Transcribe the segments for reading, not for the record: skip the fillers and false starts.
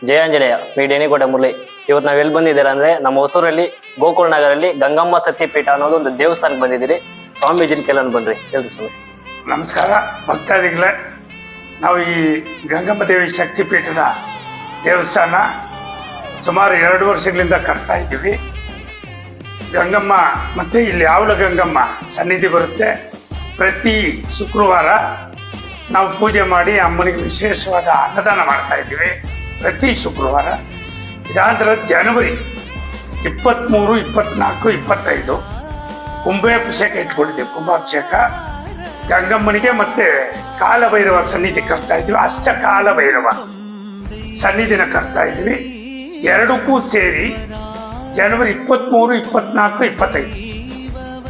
ಜಯಾಂಜನೇಯ me ಡೇನಿಕೋಟೆ Murali. ಇವತ್ತು ನಾವ್ ಎಲ್ಲಿ ಬಂದಿದ್ದೀರಾ ಅಂದ್ರೆ ನಮ್ಮ ಹೊಸೂರಲ್ಲಿ ಗೋಕುಲ್ ನಗರಲ್ಲಿ ಗಂಗಮ್ಮ ಸತಿಪೀಠ ಅನ್ನೋದು ಒಂದು ದೇವಸ್ಥಾನಕ್ಕೆ ಬಂದಿದ್ದೀರಿ. ಸ್ವಾಮೀಜಿನ ಕೆಲವೊಂದು ಬನ್ರಿ ಹೇಳ್ರಿ ಸ್ವಾಮಿ. ನಮಸ್ಕಾರ ಭಕ್ತಾದಿಗಳೇ, ನಾವು ಈ ಗಂಗಮ್ಮ ದೇವಿ ಶಕ್ತಿಪೀಠದ ದೇವಸ್ಥಾನ ಸುಮಾರು 2 ವರ್ಷಗಳಿಂದ ಕಟ್ತಾ ಇದ್ದೀವಿ. ಗಂಗಮ್ಮ ಮತ್ತು ಇಲ್ಲಿ ಯಾವಲ ಗಂಗಮ್ಮ ಸನ್ನಿಧಿ ಬರುತ್ತೆ. ಪ್ರತಿ ಶುಕ್ರವಾರ ನಾವು ಪೂಜೆ ಮಾಡಿ ಅಮ್ಮನಿಗೆ ವಿಶೇಷವಾದ ಅನ್ನದಾನ ಮಾಡ್ತಾ ಇದ್ದೀವಿ ಪ್ರತಿ ಶುಕ್ರವಾರ. ಇದಾದ ಜನವರಿ 23, 24, 25 ಕುಂಭಾಭಿಷೇಕ ಇಟ್ಕೊಂಡಿದ್ದೀವಿ. ಕುಂಭಾಭಿಷೇಕ ಗಂಗಮ್ಮನಿಗೆ ಮತ್ತೆ ಕಾಲಭೈರವ ಸನ್ನಿಧಿ ಕಟ್ತಾ ಇದ್ವಿ. ಅಷ್ಟ ಕಾಲಭೈರವ ಸನ್ನಿಧಿನ ಕಟ್ತಾ ಇದ್ವಿ. ಎರಡಕ್ಕೂ ಸೇರಿ ಜನವರಿ 23, 24, 25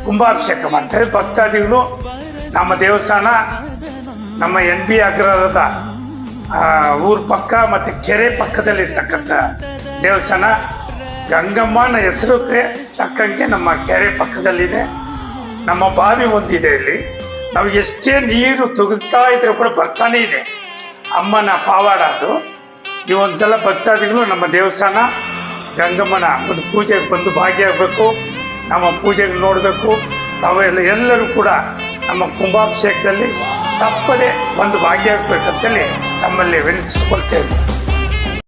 ಕುಂಭಾಭಿಷೇಕ ಮಾಡ್ತಾ ಇದ್ವಿ. ಭಕ್ತಾದಿಗಳು ನಮ್ಮ ದೇವಸ್ಥಾನ ನಮ್ಮ NB ಅಗ್ರಹಾರದ ಊರ ಪಕ್ಕ ಮತ್ತು ಕೆರೆ ಪಕ್ಕದಲ್ಲಿರ್ತಕ್ಕಂಥ ದೇವಸ್ಥಾನ. ಗಂಗಮ್ಮನ ಹೆಸರುಕ್ಕೆ ತಕ್ಕಂಗೆ ನಮ್ಮ ಕೆರೆ ಪಕ್ಕದಲ್ಲಿದೆ. ನಮ್ಮ ಬಾವಿ ಒಂದಿದೆ ಇಲ್ಲಿ. ನಾವು ಎಷ್ಟೇ ನೀರು ತೆಗಿತಾ ಇದ್ರೆ ಕೂಡ ಬರ್ತಾನೆ ಇದೆ ಅಮ್ಮನ ಪಾವಾಡ. ಅದು ಈ ಒಂದ್ಸಲ ಭಕ್ತಾದಿಗಳು ನಮ್ಮ ದೇವಸ್ಥಾನ ಗಂಗಮ್ಮನ ಒಂದು ಪೂಜೆಗೆ ಬಂದು ಭಾಗಿಯಾಗಬೇಕು, ನಮ್ಮ ಪೂಜೆಗೆ ನೋಡಬೇಕು. ತಾವೆಲ್ಲ ಎಲ್ಲರೂ ಕೂಡ ನಮ್ಮ ಕುಂಭಾಭಿಷೇಕದಲ್ಲಿ ತಪ್ಪದೆ ಬಂದು ಭಾಗಿಯಾಗಬೇಕಂತೇಳಿ ತಮ್ಮಲ್ಲಿ ವಿನಂತಿಸಿಕೊಳ್ತೇವೆ.